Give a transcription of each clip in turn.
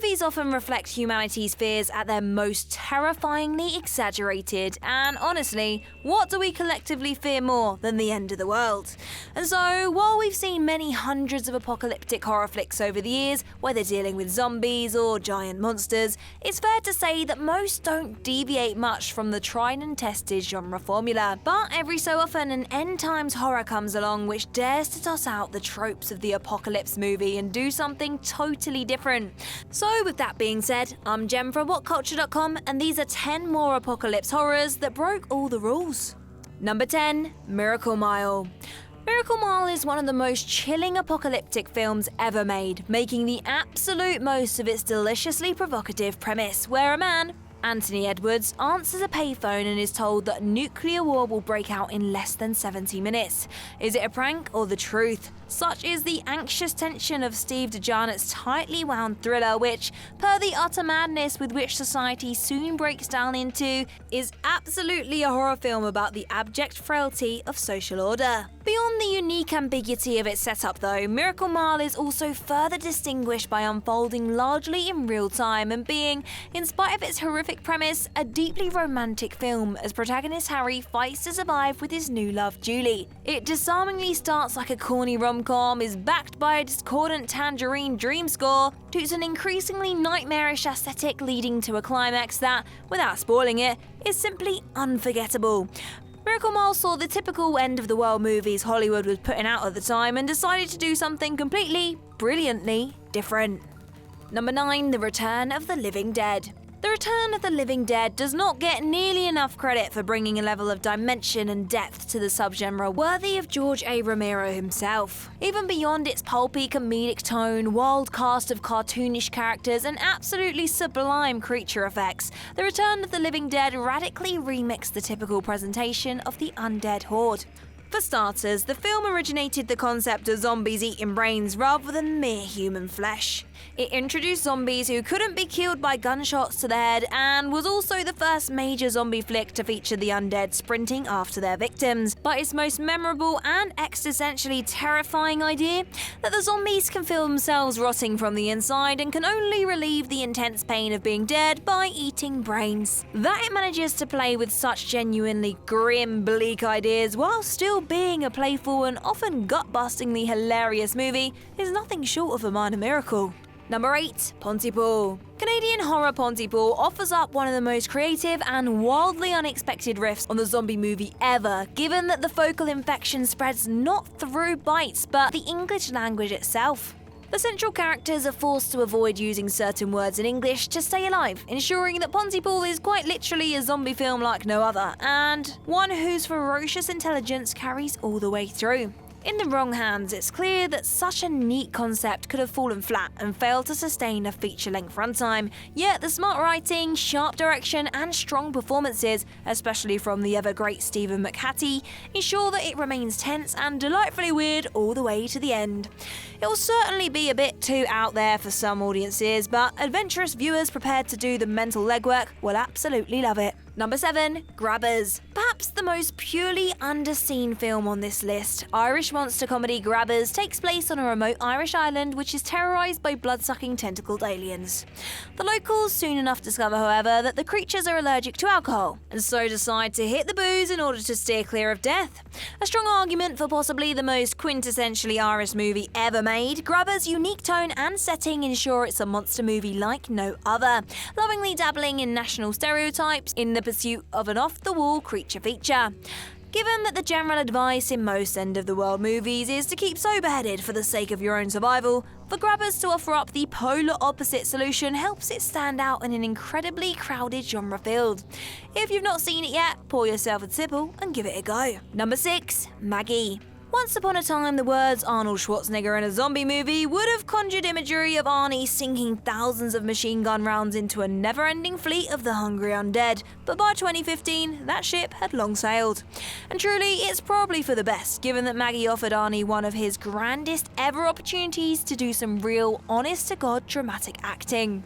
movies often reflect humanity's fears at their most terrifyingly exaggerated, and honestly, what do we collectively fear more than the end of the world? And so, while we've seen many hundreds of apocalyptic horror flicks over the years, whether dealing with zombies or giant monsters, it's fair to say that most don't deviate much from the tried and tested genre formula. But every so often, an end times horror comes along which dares to toss out the tropes of the apocalypse movie and do something totally different. So with that being said, I'm Jem from WhatCulture.com, and these are 10 more apocalypse horrors that broke all the rules. Number 10. Miracle Mile. Miracle Mile is one of the most chilling apocalyptic films ever made, making the absolute most of its deliciously provocative premise, where a man, Anthony Edwards, answers a payphone and is told that nuclear war will break out in less than 70 minutes. Is it a prank or the truth? Such is the anxious tension of Steve DeJarnett's tightly wound thriller, which, per the utter madness with which society soon breaks down into, is absolutely a horror film about the abject frailty of social order. Beyond the unique ambiguity of its setup though, Miracle Mile is also further distinguished by unfolding largely in real time and being, in spite of its horrific premise, a deeply romantic film as protagonist Harry fights to survive with his new love Julie. It disarmingly starts like a corny rom-com, is backed by a discordant tangerine dream score, to an increasingly nightmarish aesthetic leading to a climax that, without spoiling it, is simply unforgettable. Miracle Mile saw the typical end-of-the-world movies Hollywood was putting out at the time and decided to do something completely, brilliantly different. Number 9. The Return of the Living Dead. The Return of the Living Dead does not get nearly enough credit for bringing a level of dimension and depth to the subgenre worthy of George A. Romero himself. Even beyond its pulpy comedic tone, wild cast of cartoonish characters, and absolutely sublime creature effects, The Return of the Living Dead radically remixed the typical presentation of the undead horde. For starters, the film originated the concept of zombies eating brains rather than mere human flesh. It introduced zombies who couldn't be killed by gunshots to the head, and was also the first major zombie flick to feature the undead sprinting after their victims. But its most memorable and existentially terrifying idea, that the zombies can feel themselves rotting from the inside and can only relieve the intense pain of being dead by eating brains. That it manages to play with such genuinely grim, bleak ideas while still being a playful and often gut-bustingly hilarious movie is nothing short of a minor miracle. Number 8. Ponti Paul. Canadian horror Ponti Paul offers up one of the most creative and wildly unexpected riffs on the zombie movie ever, given that the focal infection spreads not through bites but the English language itself. The central characters are forced to avoid using certain words in English to stay alive, ensuring that Ponti Paul is quite literally a zombie film like no other, and one whose ferocious intelligence carries all the way through. In the wrong hands, it's clear that such a neat concept could have fallen flat and failed to sustain a feature-length runtime, yet the smart writing, sharp direction and strong performances, especially from the ever-great Stephen McHattie, ensure that it remains tense and delightfully weird all the way to the end. It will certainly be a bit too out there for some audiences, but adventurous viewers prepared to do the mental legwork will absolutely love it. Number 7. Grabbers. Perhaps the most purely underseen film on this list, Irish monster comedy Grabbers takes place on a remote Irish island which is terrorised by blood-sucking tentacled aliens. The locals soon enough discover, however, that the creatures are allergic to alcohol, and so decide to hit the booze in order to steer clear of death. A strong argument for possibly the most quintessentially Irish movie ever made, Grabbers' unique tone and setting ensure it's a monster movie like no other, lovingly dabbling in national stereotypes in the pursuit of an off-the-wall creature feature. Given that the general advice in most end-of-the-world movies is to keep sober-headed for the sake of your own survival, for Grabbers to offer up the polar opposite solution helps it stand out in an incredibly crowded genre field. If you've not seen it yet, pour yourself a tipple and give it a go. Number 6. Maggie. Once upon a time, the words Arnold Schwarzenegger in a zombie movie would have conjured imagery of Arnie sinking thousands of machine gun rounds into a never-ending fleet of the hungry undead, but by 2015, that ship had long sailed. And truly, it's probably for the best, given that Maggie offered Arnie one of his grandest ever opportunities to do some real, honest-to-God dramatic acting.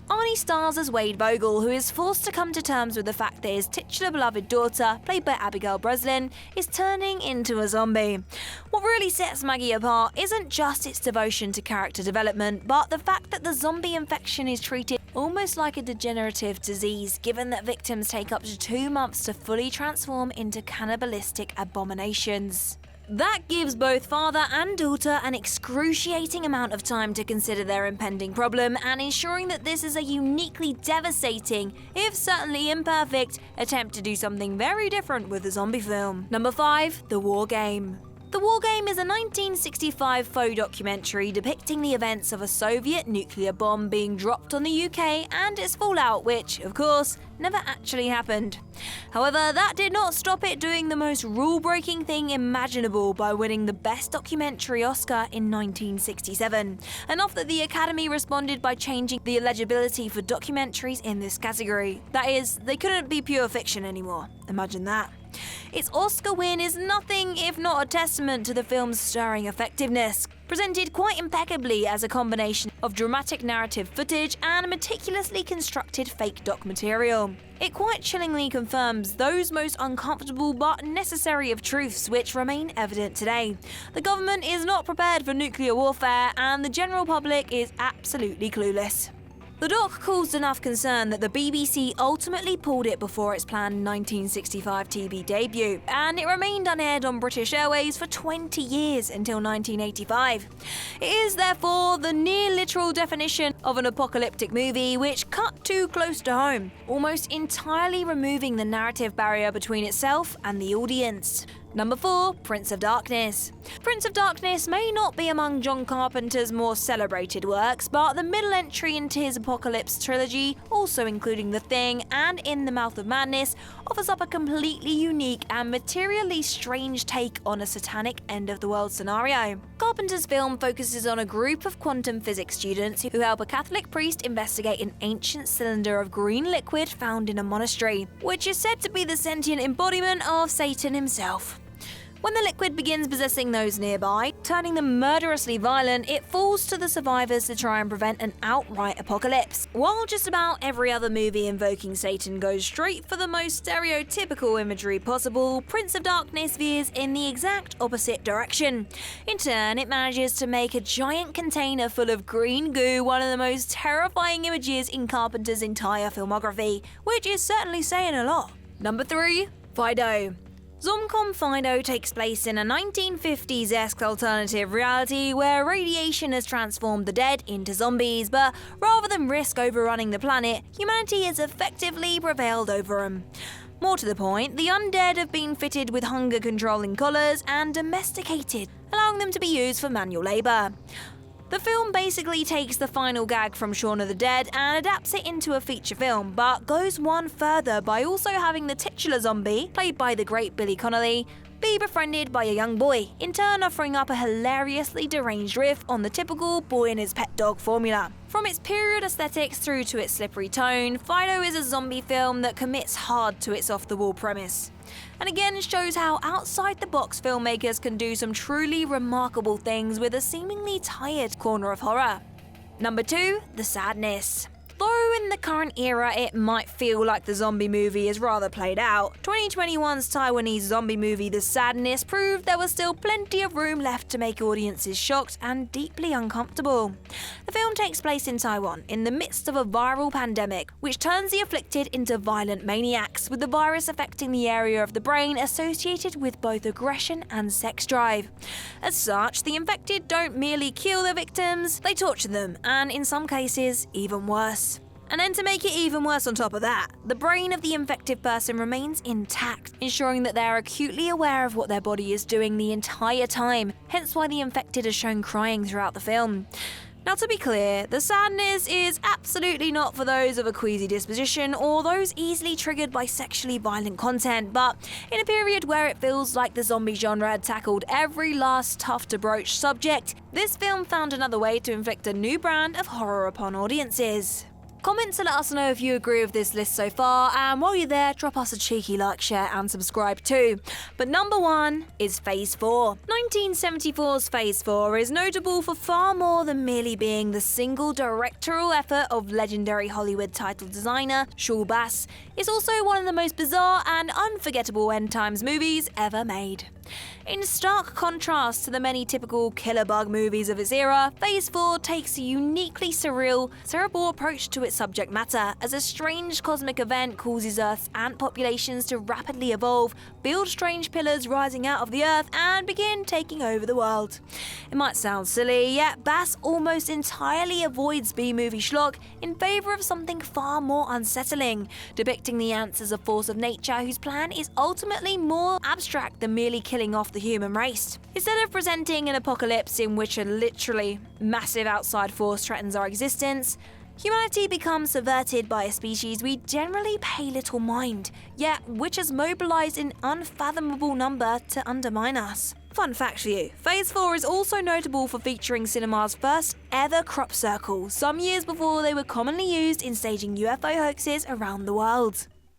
Arnie stars as Wade Vogel, who is forced to come to terms with the fact that his titular beloved daughter, played by Abigail Breslin, is turning into a zombie. What really sets Maggie apart isn't just its devotion to character development, but the fact that the zombie infection is treated almost like a degenerative disease, given that victims take up to 2 months to fully transform into cannibalistic abominations. That gives both father and daughter an excruciating amount of time to consider their impending problem, and ensuring that this is a uniquely devastating, if certainly imperfect, attempt to do something very different with the zombie film. Number 5. The War Game. The War Game is a 1965 faux documentary depicting the events of a Soviet nuclear bomb being dropped on the UK and its fallout, which, of course, never actually happened. However, that did not stop it doing the most rule-breaking thing imaginable by winning the Best Documentary Oscar in 1967, enough that the Academy responded by changing the eligibility for documentaries in this category. That is, they couldn't be pure fiction anymore. Imagine that. Its Oscar win is nothing if not a testament to the film's stirring effectiveness, presented quite impeccably as a combination of dramatic narrative footage and meticulously constructed fake doc material. It quite chillingly confirms those most uncomfortable but necessary of truths which remain evident today. The government is not prepared for nuclear warfare, and the general public is absolutely clueless. The doc caused enough concern that the BBC ultimately pulled it before its planned 1965 TV debut, and it remained unaired on British Airways for 20 years until 1985. It is therefore the near literal definition of an apocalyptic movie which cut too close to home, almost entirely removing the narrative barrier between itself and the audience. Number 4. Prince of Darkness. Prince of Darkness may not be among John Carpenter's more celebrated works, but the middle entry into his Apocalypse trilogy, also including The Thing and In the Mouth of Madness, offers up a completely unique and materially strange take on a satanic end-of-the-world scenario. Carpenter's film focuses on a group of quantum physics students who help a Catholic priest investigate an ancient cylinder of green liquid found in a monastery, which is said to be the sentient embodiment of Satan himself. When the liquid begins possessing those nearby, turning them murderously violent, it falls to the survivors to try and prevent an outright apocalypse. While just about every other movie invoking Satan goes straight for the most stereotypical imagery possible, Prince of Darkness veers in the exact opposite direction. In turn, it manages to make a giant container full of green goo one of the most terrifying images in Carpenter's entire filmography, which is certainly saying a lot. Number 3. Fido. Zomcom Fido takes place in a 1950s-esque alternative reality where radiation has transformed the dead into zombies, but rather than risk overrunning the planet, humanity has effectively prevailed over them. More to the point, the undead have been fitted with hunger-controlling collars and domesticated, allowing them to be used for manual labour. The film basically takes the final gag from Shaun of the Dead and adapts it into a feature film, but goes one further by also having the titular zombie, played by the great Billy Connolly, be befriended by a young boy, in turn offering up a hilariously deranged riff on the typical boy and his pet dog formula. From its period aesthetics through to its slippery tone, Fido is a zombie film that commits hard to its off-the-wall premise, and again shows how outside-the-box filmmakers can do some truly remarkable things with a seemingly tired corner of horror. Number 2. The Sadness. Though in the current era it might feel like the zombie movie is rather played out, 2021's Taiwanese zombie movie The Sadness proved there was still plenty of room left to make audiences shocked and deeply uncomfortable. The film takes place in Taiwan, in the midst of a viral pandemic, which turns the afflicted into violent maniacs, with the virus affecting the area of the brain associated with both aggression and sex drive. As such, the infected don't merely kill their victims, they torture them, and in some cases, even worse. And then to make it even worse on top of that, the brain of the infected person remains intact, ensuring that they are acutely aware of what their body is doing the entire time, hence why the infected are shown crying throughout the film. Now, to be clear, The Sadness is absolutely not for those of a queasy disposition or those easily triggered by sexually violent content, but in a period where it feels like the zombie genre had tackled every last tough-to-broach subject, this film found another way to inflict a new brand of horror upon audiences. Comment to let us know if you agree with this list so far, and while you're there, drop us a cheeky like, share and subscribe too. But number 1 is Phase 4. 1974's Phase 4 is notable for far more than merely being the single directorial effort of legendary Hollywood title designer Shaw Bass. It's also one of the most bizarre and unforgettable end times movies ever made. In stark contrast to the many typical killer bug movies of its era, Phase 4 takes a uniquely surreal, cerebral approach to its subject matter, as a strange cosmic event causes Earth's ant populations to rapidly evolve, build strange pillars rising out of the Earth, and begin taking over the world. It might sound silly, yet Bass almost entirely avoids B-movie schlock in favour of something far more unsettling, depicting the ants as a force of nature whose plan is ultimately more abstract than merely killing off the human race. Instead of presenting an apocalypse in which a literally massive outside force threatens our existence, humanity becomes subverted by a species we generally pay little mind, yet which has mobilised in unfathomable number to undermine us. Fun fact for you, Phase 4 is also notable for featuring cinema's first ever crop circles, some years before they were commonly used in staging UFO hoaxes around the world.